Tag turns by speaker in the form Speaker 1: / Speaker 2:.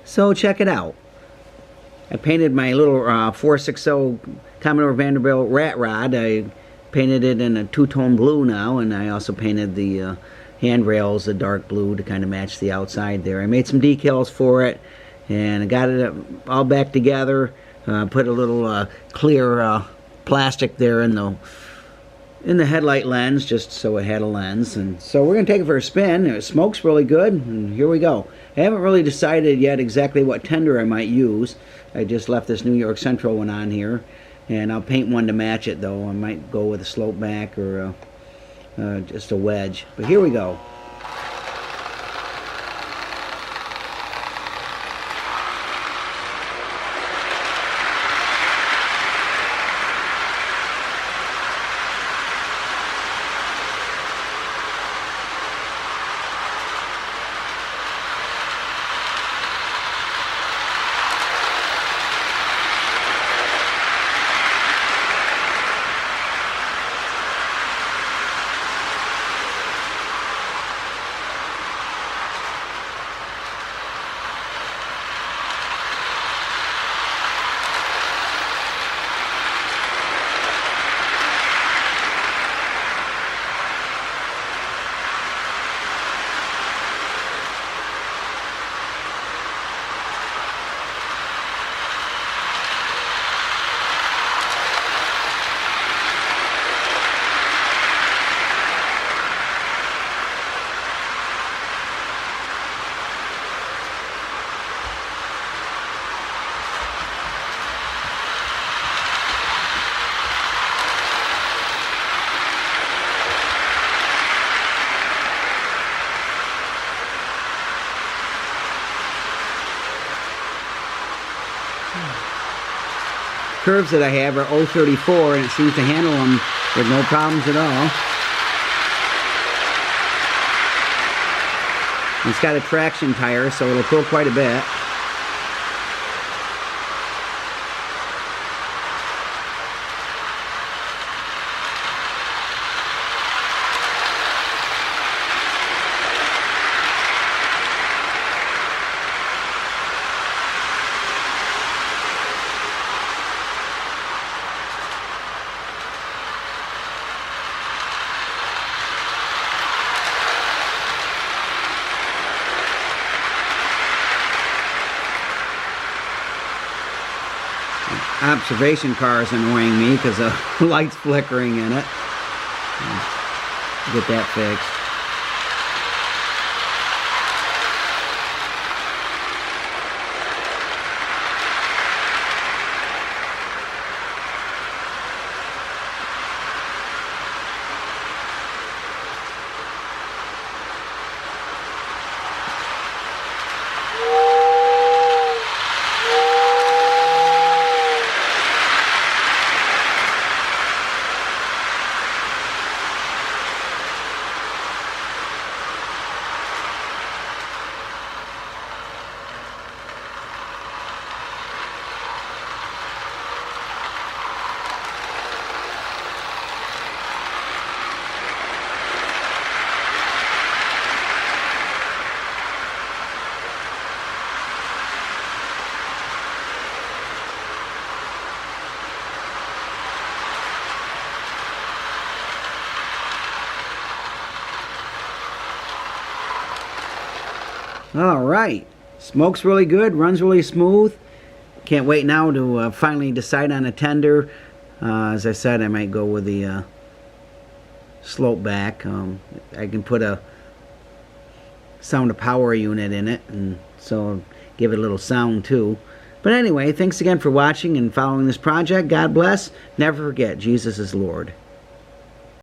Speaker 1: So check it out. I painted my little 460 Commodore Vanderbilt rat rod. I painted it in a two-tone blue now, and I also painted the handrails a dark blue to kind of match the outside there. I made some decals for it, and I got it all back together. Put a little clear plastic there in the headlight lens, just so it had a lens. And so we're going to take it for a spin. It smokes really good, and here we go. I haven't really decided yet exactly what tender I might use. I just left this New York Central one on here, and I'll paint one to match it though. I might go with a slope back or just a wedge. But here we go. Curves that I have are 034, and it seems to handle them with no problems at all. It's got a traction tire, so it'll pull quite a bit. Observation car is annoying me because the light's flickering in it. Get that fixed. Alright, smokes really good, runs really smooth. Can't wait now to finally decide on a tender. As I said, I might go with the slope back. I can put a sound of power unit in it, and so give it a little sound too. But anyway, thanks again for watching and following this project. God bless. Never forget, Jesus is Lord.